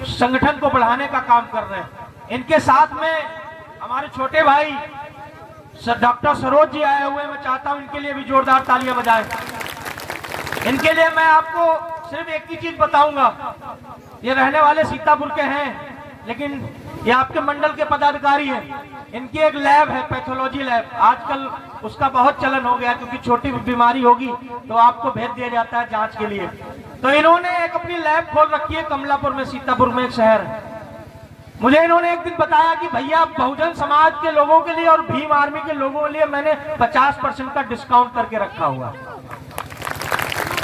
संगठन को बढ़ाने का काम कर रहे हैं। इनके साथ में हमारे छोटे भाई डॉक्टर सरोज जी आए हुए हैं। मैं चाहता हूं इनके लिए भी जोरदार तालियां बजाएं। इनके लिए मैं आपको सिर्फ एक ही चीज बताऊंगा, ये रहने वाले सीतापुर के हैं, लेकिन ये आपके मंडल के पदाधिकारी हैं। इनकी एक लैब है, पैथोलॉजी लैब। आजकल उसका बहुत चलन हो गया, क्योंकि छोटी बीमारी होगी तो आपको भेज दिया जाता है जांच के लिए। तो इन्होंने एक अपनी लैब खोल रखी है कमलापुर में, सीतापुर में एक शहर है। मुझे इन्होंने एक दिन बताया कि भैया बहुजन समाज के लोगों के लिए और भीम आर्मी के लोगों के लिए मैंने 50% का डिस्काउंट करके रखा हुआ।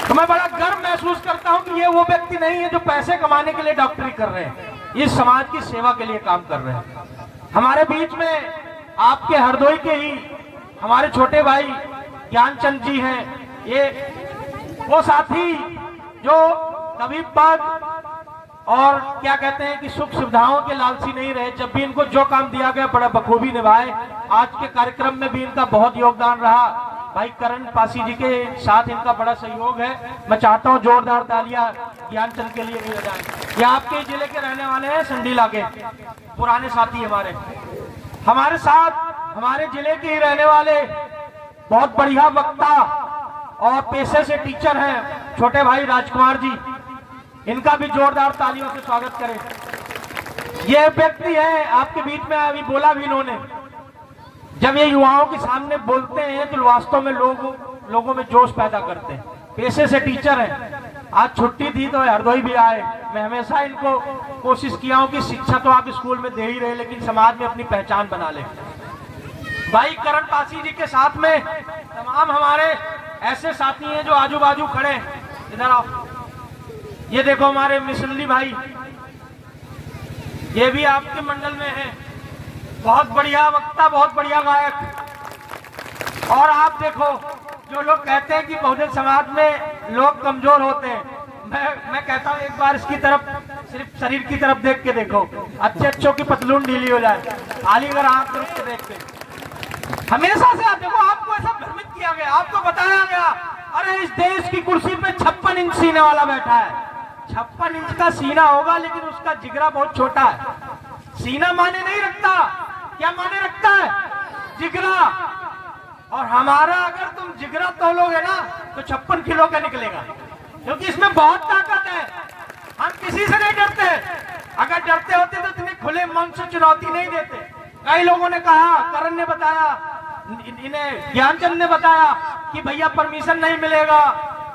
तो मैं बड़ा गर्व महसूस करता हूं कि ये वो व्यक्ति नहीं है जो पैसे कमाने के लिए डॉक्टरी कर रहे हैं, ये समाज की सेवा के लिए काम कर रहे हैं। हमारे बीच में आपके हरदोई के ही हमारे छोटे भाई ज्ञानचंद जी हैं। ये वो साथी जो कभी पद और क्या कहते हैं कि सुख सुविधाओं के लालची नहीं रहे। जब भी इनको जो काम दिया गया बड़ा बखूबी निभाए। आज के कार्यक्रम में भी इनका बहुत योगदान रहा। भाई करण पासी जी के साथ इनका बड़ा सहयोग है। मैं चाहता हूं जोरदार तालियां ज्ञानचंद के लिए भी बजाएं। ये आपके जिले के रहने वाले हैं, संडीला के पुराने साथी हमारे साथ हमारे जिले के ही रहने वाले बहुत बढ़िया वक्ता और पेशे से टीचर हैं छोटे भाई राजकुमार जी। इनका भी जोरदार तालियों से स्वागत करें। ये व्यक्ति है आपके बीच में, अभी बोला भी इन्होंने, जब ये युवाओं के सामने बोलते हैं तो वास्तव में लोगों में जोश पैदा करते हैं। पेशे से टीचर हैं, आज छुट्टी थी तो हरदोई भी आए। मैं हमेशा इनको कोशिश किया हूं कि शिक्षा तो आप स्कूल में दे ही रहे, लेकिन समाज में अपनी पहचान बना ले। भाई करण पासी जी के साथ में तमाम हमारे ऐसे साथी हैं जो आजू बाजू खड़े हैं। इधर आओ, ये देखो हमारे मिसली भाई, ये भी आपके मंडल में है। बहुत बढ़िया वक्ता, बहुत बढ़िया गायक। और आप देखो, जो लोग कहते हैं कि बहुजन समाज में लोग कमजोर होते हैं, मैं कहता हूं एक बार इसकी तरफ, सिर्फ शरीर की तरफ देख के देखो, अच्छों की पतलून ढीली हो जाए। खाली अगर आंख तरफ के देखते, हमेशा से आप देखो, आपको ऐसा भ्रमित किया गया, आपको बताया गया अरे इस देश की कुर्सी पे 56 इंच सीने वाला बैठा है। 56 इंच का सीना होगा, लेकिन उसका जिगरा बहुत छोटा है। सीना माने नहीं रखता, क्या माने रखता है? जिगरा। और हमारा अगर तुम जिगरा तोलोगे ना तो 56 किलो का निकलेगा, क्योंकि इसमें बहुत ताकत है। हम किसी से नहीं डरते, अगर डरते होते तो इतने खुले मन से चुनौती नहीं देते। कई लोगों ने कहा, करण ने बताया, इन्हें ज्ञानचंद ने बताया कि भैया परमिशन नहीं मिलेगा,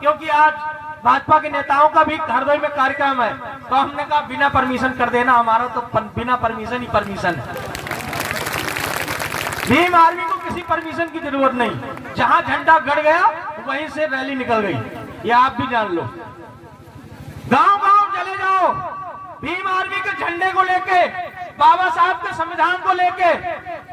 क्योंकि आज भाजपा के नेताओं का भी हरदोई में कार्यक्रम है। तो हमने कहा बिना परमिशन कर देना, हमारा तो बिना परमिशन ही परमिशन है। भीम आर्मी को किसी परमिशन की जरूरत नहीं, जहां झंडा गड़ गया वहीं से रैली निकल गई, ये आप भी जान लो। गांव गांव चले जाओ, भीम आर्मी के झंडे को लेके, बाबा साहब के संविधान को लेके,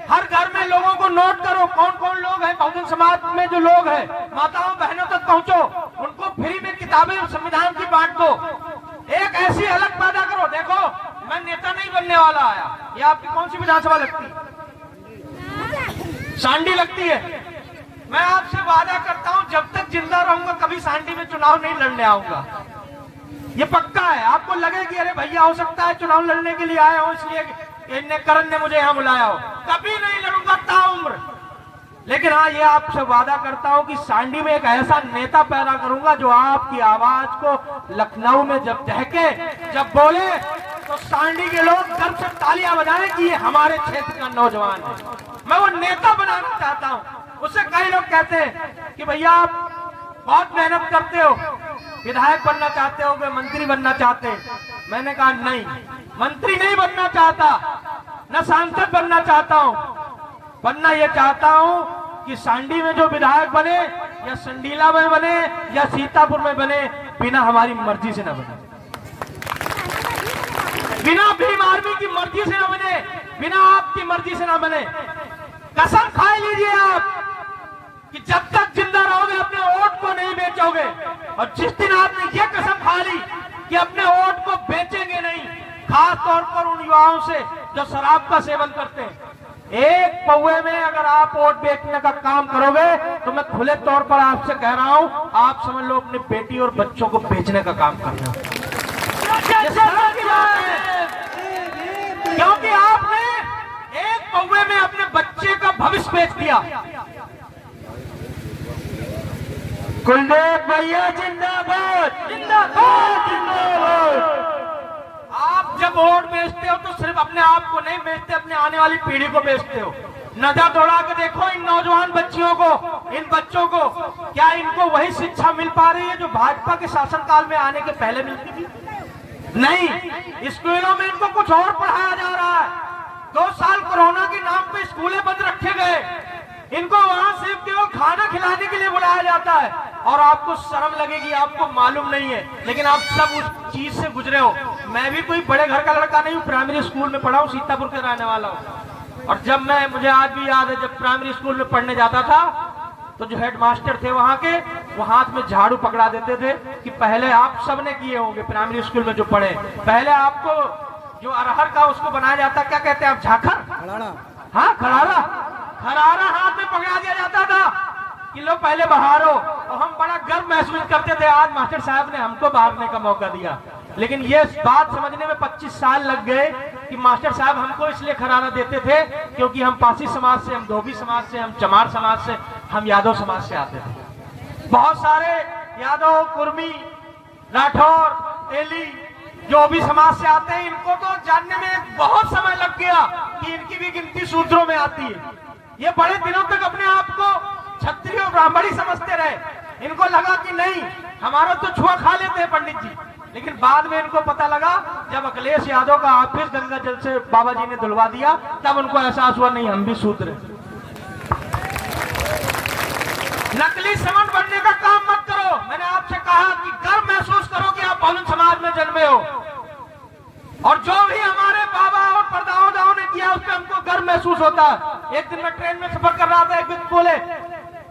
हर घर में लोगों को नोट करो कौन कौन लोग हैं बहुजन समाज में, जो लोग हैं माताओं बहनों तक पहुंचो, उनको फ्री में किताबें संविधान की बांट दो। एक ऐसी अलग पैदा करो। देखो, मैं नेता नहीं बनने वाला आया। ये आपकी कौन सी विधानसभा लगती है? सांडी लगती है। मैं आपसे वादा करता हूं, जब तक जिंदा रहूंगा कभी सांडी में चुनाव नहीं लड़ने आऊंगा, ये पक्का है। आपको लगे कि अरे भैया हो सकता है चुनाव लड़ने के लिए आए हो, इसलिए करण ने मुझे यहाँ बुलाया हो, कभी नहीं लड़ूंगा ताउम्र। लेकिन हाँ, ये आपसे वादा करता हूं कि सांडी में एक ऐसा नेता पैदा करूंगा जो आपकी आवाज को लखनऊ में जब दहके, जब बोले तो सांडी के लोग गर्व से तालियां बजाएं कि ये हमारे क्षेत्र का नौजवान है। मैं वो नेता बनाना चाहता हूं। उससे कई लोग कहते हैं कि भैया आप बहुत मेहनत करते हो, विधायक बनना चाहते हो, मंत्री बनना चाहते हैं। मैंने कहा नहीं, मंत्री नहीं बनना चाहता, न सांसद बनना चाहता हूं। बनना ये चाहता हूं कि सांडी में जो विधायक बने, या संडीला में बने, या सीतापुर में बने, बिना हमारी मर्जी से न बने, बिना भीम आर्मी की मर्जी से न बने, बिना आपकी मर्जी से न बने। कसम खा लीजिए आप कि जब तक जिंदा रहोगे अपने वोट को नहीं बेचोगे। और जिस दिन आपने ये कसम खा ली कि अपने वोट को बेचेंगे नहीं, खास तौर पर उन युवाओं से जो शराब का सेवन करते हैं, एक पौवे में अगर आप वोट बेचने का काम करोगे तो मैं खुले तौर पर आपसे कह रहा हूं, आप समझ लो अपनी बेटी और बच्चों को बेचने का काम कर रहे हो। ये शर्म की बात है, क्योंकि आपने एक कौवे में अपने बच्चे का भविष्य बेच दिया। कुलदीप भैया जिंदाबाद, जिंदाबाद जिंदाबाद। आप जब वोट बेचते हो तो सिर्फ अपने आप को नहीं बेचते, अपने आने वाली पीढ़ी को बेचते हो। नजर दौड़ा के देखो इन नौजवान बच्चियों को, इन बच्चों को, क्या इनको वही शिक्षा मिल पा रही है जो भाजपा के शासनकाल में आने के पहले मिलती थी? नहीं, स्कूलों में इनको कुछ और पढ़ाया जा रहा है। 2 साल कोरोना के नाम पे स्कूलें बंद रखे गए, इनको वहां सिर्फ केवल खाना खिलाने के लिए बुलाया जाता है। और आपको शर्म लगेगी, आपको मालूम नहीं है, लेकिन आप सब उस चीज से गुजरे हो। मैं भी कोई बड़े घर का लड़का नहीं हूँ, प्राइमरी स्कूल में पढ़ा हूँ, सीतापुर के रहने वाला हूँ। और जब मुझे आज भी याद है, जब प्राइमरी स्कूल में पढ़ने जाता था तो जो हेड मास्टर थे वहां के, वो हाथ में झाड़ू पकड़ा देते थे कि पहले आप सबने किए होंगे प्राइमरी स्कूल में जो पढ़े, पहले आपको जो अरहर का उसको बनाया जाता, क्या कहते हैं आप, झाखर, हाँ खरारा, खरारा हाथ में पकड़ा दिया जाता था कि लो पहले बहारो। और हम बड़ा गर्व महसूस करते थे, आज मास्टर साहब ने हमको बहारने का मौका दिया। लेकिन ये बात समझने में 25 साल लग गए कि मास्टर साहब हमको इसलिए खरारा देते थे क्योंकि हम पासी समाज से, हम धोबी समाज से, हम चमार समाज से, हम यादव समाज से आते थे। बहुत सारे यादव, कुर्मी, राठौर, तेली जो भी समाज से आते हैं, इनको तो जानने में बहुत समय लग गया कि इनकी भी गिनती सूत्रों में आती है। ये बड़े दिनों तक अपने आप को क्षत्रिय और ब्राह्मणी समझते रहे। इनको लगा कि नहीं, हमारा तो छुआ खा लेते हैं पंडित जी। लेकिन बाद में इनको पता लगा, जब अखिलेश यादव का ऑफिस गंगा जल से बाबा जी ने धुलवा दिया, तब उनको एहसास हुआ नहीं, हम भी शूद्र हैं। नकली समन बनने का काम मत करो। मैंने आपसे कहा कि गर्व महसूस करो कि आप बहुजन समाज में जन्मे हो, और जो भी हमारे बाबा और परदादाओं ने किया उस पर हमको गर्व महसूस होता है। एक दिन मैं ट्रेन में सफर कर रहा था, एक व्यक्ति बोले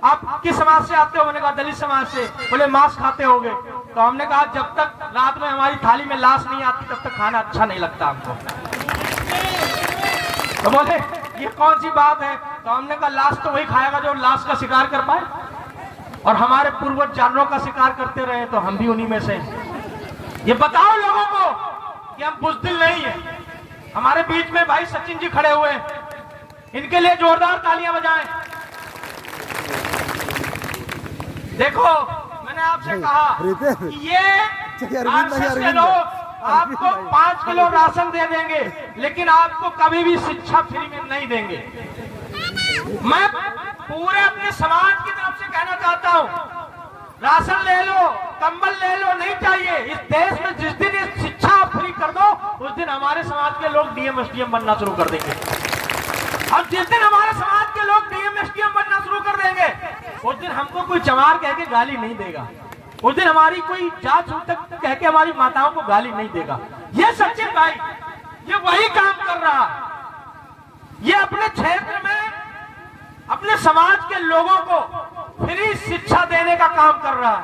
आप किस समाज से आते हो? मैंने कहा दलित समाज से। बोले मांस खाते होगे? तो हमने कहा जब तक रात में हमारी थाली में लाश नहीं आती तब तक खाना अच्छा नहीं लगता हमको। तो बोले ये कौन सी बात है? तो हमने कहा लाश तो वही खाएगा जो लाश का शिकार कर पाए, और हमारे पूर्वज जानवरों का शिकार करते रहे, तो हम भी उन्हीं में से। ये बताओ लोगों को कि हम बुज़दिल नहीं है। हमारे बीच में भाई सचिन जी खड़े हुए हैं, इनके लिए जोरदार तालियां बजाएं। देखो मैंने आपसे कहा कि ये आरएसएस के लोग आपको 5 किलो राशन दे देंगे, लेकिन आपको कभी भी शिक्षा फ्री में नहीं देंगे। मैं पूरे अपने समाज की तरफ से कहना चाहता हूँ, राशन ले लो, कंबल ले लो, नहीं चाहिए। इस देश में जिस दिन ये शिक्षा फ्री कर दो, उस दिन हमारे समाज के लोग डीएम एसडीएम बनना शुरू कर देंगे। अब जिस दिन हमारे समाज के लोग डीएम एसडीएम बनना शुरू कर देंगे, उस दिन हमको कोई चमार कह के गाली नहीं देगा। उस दिन हमारी कोई जात तक कह के हमारी माताओं को गाली नहीं देगा। ये सचिन भाई ये वही काम कर रहा है। ये अपने क्षेत्र में अपने समाज के लोगों को फ्री शिक्षा देने का काम कर रहा है।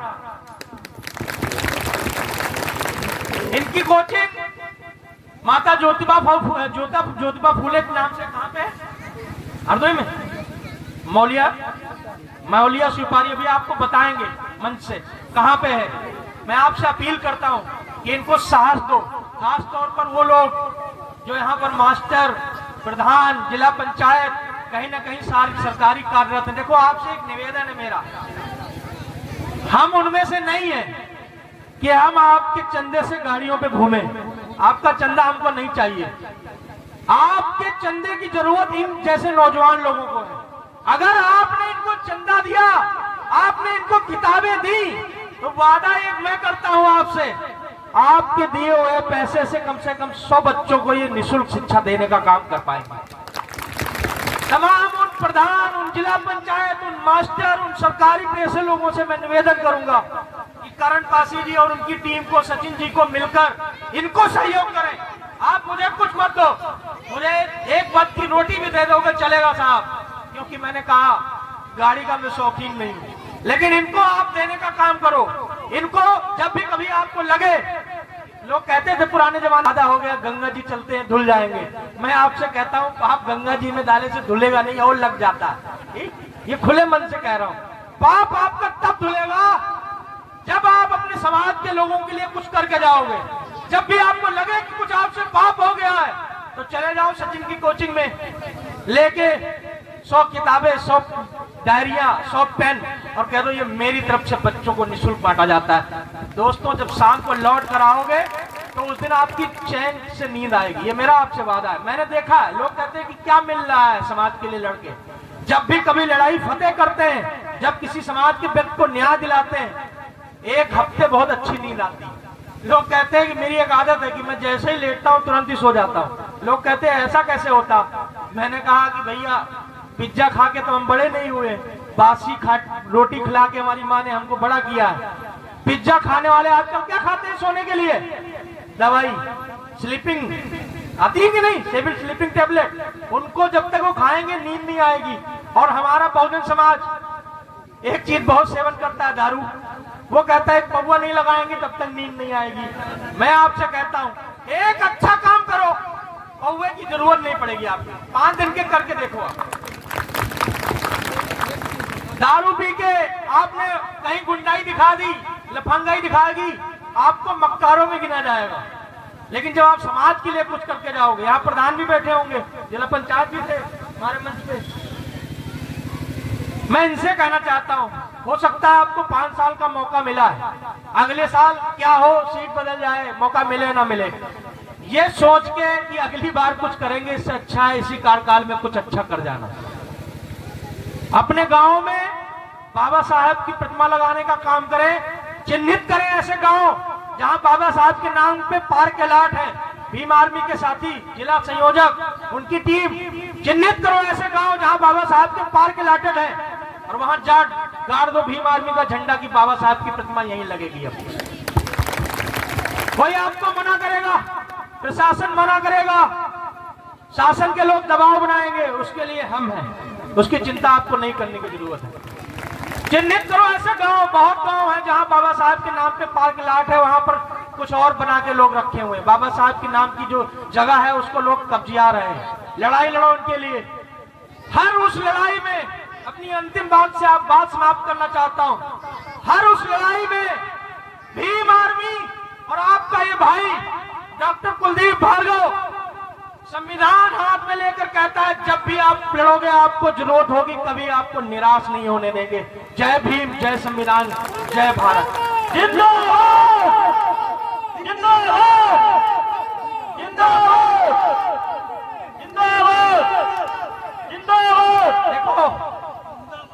इनकी कोचिंग माता ज्योतिबा फूले के नाम से कहां पे है? हरदोई में मौलिया शिवपारी, अभी आपको बताएंगे मंच से कहां पे है। मैं आपसे अपील करता हूं कि इनको साहस दो, खास तौर पर वो लोग जो यहाँ पर मास्टर, प्रधान, जिला पंचायत, कहीं ना कहीं सारी सरकारी कार्यरत है। देखो आपसे एक निवेदन है मेरा, हम उनमें से नहीं है कि हम आपके चंदे से गाड़ियों पे घूमें। आपका चंदा हमको नहीं चाहिए। आपके चंदे की जरूरत इन जैसे नौजवान लोगों को है। अगर आपने इनको चंदा दिया, आपने इनको किताबें दी, तो वादा एक मैं करता हूं आपसे, आपके दिए हुए पैसे से कम 100 बच्चों को ये निःशुल्क शिक्षा देने का काम कर पाएंगे। तमाम उन प्रधान, उन जिला पंचायत, उन मास्टर, उन सरकारी पैसे लोगों से मैं निवेदन करूंगा कि करण पासी जी और उनकी टीम को, सचिन जी को मिलकर इनको सहयोग करें। आप मुझे कुछ मत दो, मुझे एक बात की रोटी भी दे दोगे चलेगा साहब, क्योंकि मैंने कहा गाड़ी का मैं शौकीन नहीं हूं, लेकिन इनको आप देने का काम करो। इनको जब भी कभी आपको लगे, लोग कहते थे पुराने जमाने आधा हो गया, गंगा जी चलते हैं धुल जाएंगे। मैं आपसे कहता हूं आप गंगा जी में डाले से धुलेगा नहीं और लग जाता है। ये खुले मन से कह रहा हूं। पाप आपका तब धुलेगा जब आप अपने समाज के लोगों के लिए कुछ करके जाओगे। जब भी आपको लगे कि कुछ आपसे पाप हो गया है तो चले जाओ सचिन की कोचिंग में, लेके 100 किताबें, 100 डायरिया, 100 पेन और कह दो ये मेरी तरफ से बच्चों को निःशुल्क बांटा जाता है। दोस्तों, जब शाम को लौट कर आओगे तो उस दिन आपकी चैन से नींद आएगी, ये मेरा आपसे वादा है। मैंने देखा है, लोग कहते हैं कि क्या मिल रहा है समाज के लिए लड़के। जब भी कभी लड़ाई फतेह करते हैं, जब किसी समाज के व्यक्ति को न्याय दिलाते हैं, 1 हफ्ते बहुत अच्छी नींद आती है। लोग कहते हैं कि मेरी एक आदत है कि मैं जैसे ही लेटता हूँ तुरंत ही सो जाता हूँ। लोग कहते हैं ऐसा कैसे होता। मैंने कहा कि भैया पिज्जा खा के तो हम बड़े नहीं हुए, बासी रोटी खिला के हमारी माँ ने हमको बड़ा किया है। पिज्जा खाने वाले आजकल क्या खाते हैं सोने के लिए? दवाई, स्लीपिंग आती है कि नहीं, स्लीपिंग टेबलेट। उनको जब तक वो खाएंगे नींद नहीं आएगी। और हमारा बहुजन समाज एक चीज बहुत सेवन करता है, दारू। वो कहता है पौवा नहीं लगाएंगे तब तक नींद नहीं आएगी। मैं आपसे कहता हूँ एक अच्छा काम करो, पौवे की जरूरत नहीं पड़ेगी आपको। 5 दिन के करके देखो आप। दारू पी के आपने कहीं गुंडाई दिखा दी, लफंगाई दिखा दी, आपको मक्कारों में गिना जाएगा। लेकिन जब आप समाज के लिए कुछ करके जाओगे, यहाँ प्रधान भी बैठे होंगे, जिला पंचायत भी थे हमारे मंच पे, मैं इनसे कहना चाहता हूँ, हो सकता है आपको 5 साल का मौका मिला है, अगले साल क्या हो, सीट बदल जाए, मौका मिले ना मिले, ये सोच के कि अगली बार कुछ करेंगे इससे अच्छा है इसी कार्यकाल में कुछ अच्छा कर जाना। अपने गांव में बाबा साहब की प्रतिमा लगाने का काम करें, चिन्हित करें ऐसे गांव जहां बाबा साहब के नाम पे पार्क अलॉट है। भीम आर्मी के साथी, जिला संयोजक, उनकी टीम, चिन्हित करो ऐसे गांव जहां बाबा साहब के पार्क अलॉटेड है और वहां गाड़ दो भीम आर्मी का झंडा की बाबा साहब की प्रतिमा यहीं लगेगी। अब कोई आपको मना करेगा, प्रशासन मना करेगा, शासन के लोग दबाव बनाएंगे, उसके लिए हम हैं, उसकी चिंता आपको नहीं करने की जरूरत है। चिन्हित करो ऐसे गांव, बहुत गांव है जहां बाबा साहब के नाम पे पार्क लॉट है, वहां पर कुछ और बना के लोग रखे हुए हैं। बाबा साहब के नाम की जो जगह है उसको लोग कब्जिया रहे हैं। लड़ाई लड़ो उनके लिए। हर उस लड़ाई में, अपनी अंतिम बात से आप बात समाप्त करना चाहता हूं, हर उस लड़ाई में भीम आर्मी और आपका ये भाई डॉक्टर कुलदीप भार्गव संविधान हाथ में लेकर कहता है जब भी आप लड़ोगे आपको जरूरत होगी, कभी आपको निराश नहीं होने देंगे। जय भीम, जय संविधान, जय भारत। जिंदाबाद, जिंदाबाद, जिंदाबाद, जिंदाबाद, जिंदाबाद। देखो,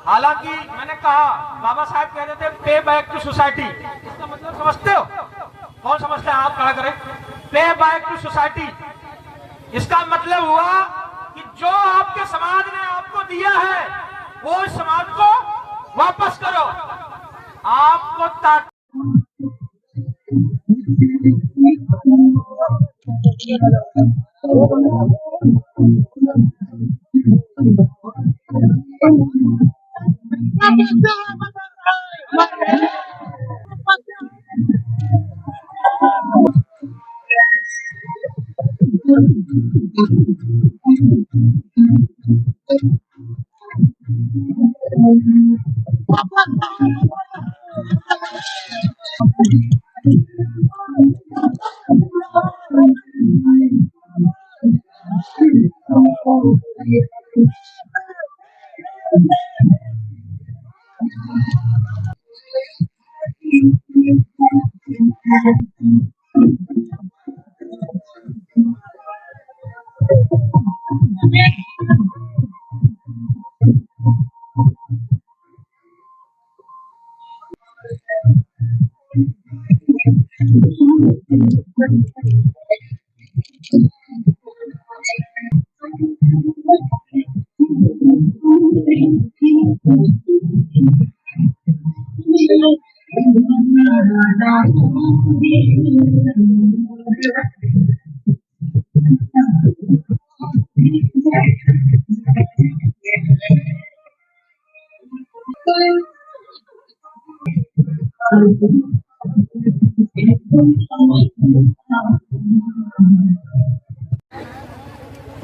हालांकि मैंने कहा बाबा साहब कहते थे पे बैक टू सोसाइटी, इसका मतलब समझते हो? कौन समझते हैं? आप खड़ा करें। पे बैक टू सोसाइटी, इसका मतलब हुआ कि जो आपके समाज ने आपको दिया है वो इस समाज को वापस करो। आपको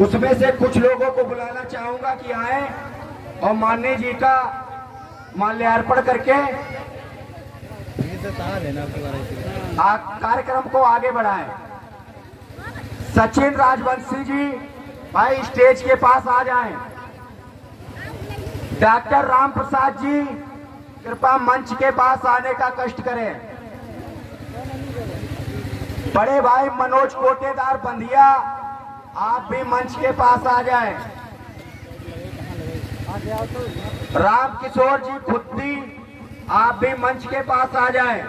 उसमें से कुछ लोगों को बुलाना चाहूंगा कि आए और माननीय जी का माल्यार्पण करके कार्यक्रम को आगे बढ़ाएं। सचिन राजवंशी जी भाई स्टेज के पास आ जाएं। डॉक्टर राम प्रसाद जी कृपया मंच के पास आने का कष्ट करें। बड़े भाई मनोज कोटेदार बंधिया आप भी मंच के पास आ जाएं। राम किशोर जी खुद्दी आप भी मंच के पास आ जाएं।